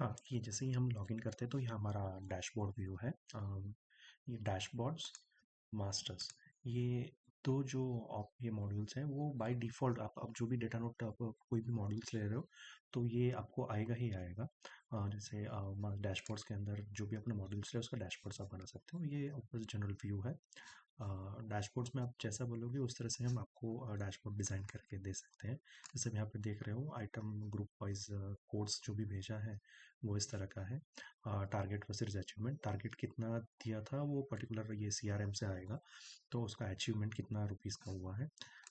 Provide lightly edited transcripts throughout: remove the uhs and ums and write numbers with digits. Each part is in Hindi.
हाँ, ये जैसे ही हम लॉगिन करते हैं तो ये हमारा डैशबोर्ड व्यू है। ये डैशबोर्ड्स, मास्टर्स, ये दो जो आप ये मॉड्यूल्स हैं वो बाय डिफ़ॉल्ट आप जो भी डेटा नोट आप कोई भी मॉड्यूल्स ले रहे हो तो ये आपको आएगा ही आएगा। जैसे डैशबोर्ड्स के अंदर जो भी अपने मॉड्यूल्स है उसका डैशबोर्ड्स आप बना सकते हो। ये ऊपर जनरल व्यू है। डैशबोर्ड्स में आप जैसा बोलोगे उस तरह से हम आपको डैशबोर्ड डिज़ाइन करके दे सकते हैं। जैसे आप यहाँ पे देख रहे हो आइटम ग्रुप वाइज़ कोड्स जो भी भेजा है वो इस तरह का है। टारगेट वर्सेस अचीवमेंट, टारगेट कितना दिया था वो पर्टिकुलर ये सीआरएम से आएगा, तो उसका अचीवमेंट कितना रुपीज़ का हुआ है।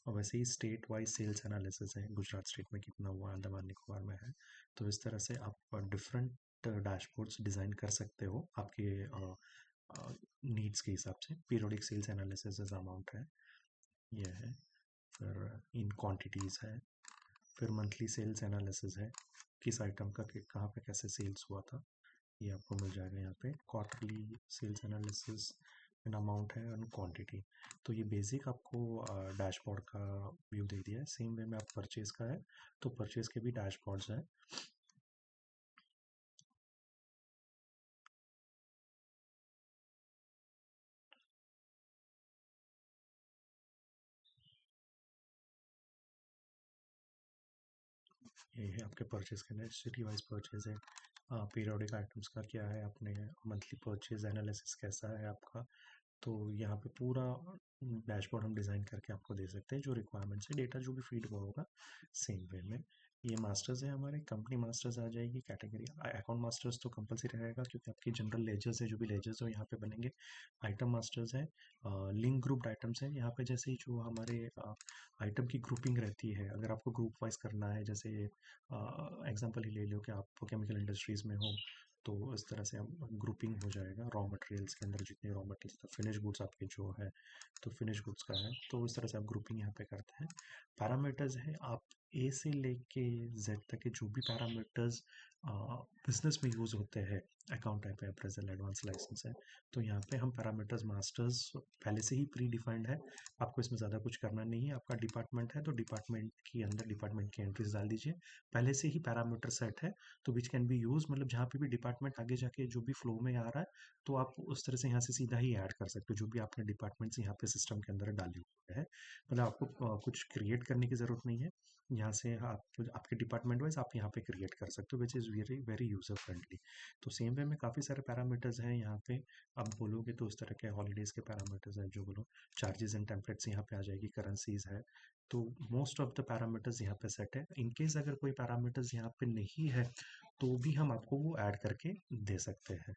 और वैसे ही स्टेट वाइज सेल्स एनालिसिस है, गुजरात स्टेट में कितना हुआ, अंडमान निकोबार में है। तो इस तरह से आप डिफरेंट डैशबोर्ड्स डिज़ाइन कर सकते हो आपके नीड्स के हिसाब से। पीरियोडिक सेल्स एनालिसिस अमाउंट है, ये है। फिर इन क्वांटिटीज़ है। फिर मंथली सेल्स एनालिसिस है, किस आइटम का कहाँ पे कैसे सेल्स हुआ था, ये आपको मिल जाएगा यहाँ पे। Quarterly sales analysis in amount है और क्वांटिटी। तो ये बेसिक आपको डैशबोर्ड का व्यू दे दिया है। सेम वे में आप परचेज का है तो परचेज के भी डैशबोर्ड्स हैं। ये है आपके परचेज के अंदर सिटी वाइज परचेज है। पीरियोडिक आइटम्स का क्या है, अपने मंथली परचेज एनालिसिस कैसा है आपका। तो यहाँ पे पूरा डैशबोर्ड हम डिज़ाइन करके आपको दे सकते हैं। जो रिक्वायरमेंट्स है, डेटा जो भी फीड हुआ होगा सेम वे में। ये मास्टर्स है, हमारे कंपनी मास्टर्स आ जाएगी कैटेगरी। अकाउंट मास्टर्स तो कंपलसरी रहेगा क्योंकि आपके जनरल लेजर्स है, जो भी लेजर्स हो यहाँ पे बनेंगे। आइटम मास्टर्स है। लिंक ग्रुप्ड आइटम्स है, यहाँ पे जैसे ही जो हमारे आइटम की ग्रुपिंग रहती है, अगर आपको ग्रुप वाइज करना है, जैसे एग्जांपल ही ले लो कि आप केमिकल इंडस्ट्रीज में हो तो इस तरह से हम ग्रुपिंग हो जाएगा रॉ मटेरियल्स के अंदर। जितने रॉ मटेरियल्स तो फिनिश गुड्स आपके जो है तो फिनिश गुड्स का है, तो इस तरह से आप ग्रुपिंग यहाँ पे करते हैं। पैरामीटर्स है, आप ए से लेके जेड तक के जो भी पैरामीटर्स बिजनेस में यूज़ होते हैं, अकाउंट टाइप है, अप्रेजल, एडवांस लाइसेंस है, तो यहाँ पे हम पैरामीटर्स मास्टर्स पहले से ही प्री डिफाइंड है। आपको इसमें ज़्यादा कुछ करना नहीं है। आपका डिपार्टमेंट है तो डिपार्टमेंट के अंदर डिपार्टमेंट की एंट्रीज डाल दीजिए। पहले से ही पैरामीटर सेट है तो विच कैन बी यूज, मतलब जहाँ पे भी डिपार्टमेंट आगे जाके जो भी फ्लो में आ रहा है तो आप उस तरह से यहाँ से सीधा ही ऐड कर सकते हो जो भी आपने डिपार्टमेंट्स यहाँ पे सिस्टम के अंदर डाले हुए हैं। मतलब आपको कुछ क्रिएट करने की ज़रूरत नहीं है। यहाँ से आप आपके डिपार्टमेंट वाइज आप यहाँ पे क्रिएट कर सकते हो, which is very very user friendly. तो सेम वे में काफ़ी सारे पैरामीटर्स हैं यहाँ पे। आप बोलोगे तो उस तरह के हॉलीडेज़ के पैरामीटर्स हैं, जो बोलो चार्जेस एंड टेम्पलेट्स यहाँ पे आ जाएगी, करेंसीज है। तो मोस्ट ऑफ द पैरामीटर्स यहाँ पे सेट है। इन केस अगर कोई पैरामीटर्स यहाँ पे नहीं है तो भी हम आपको वो ऐड करके दे सकते हैं।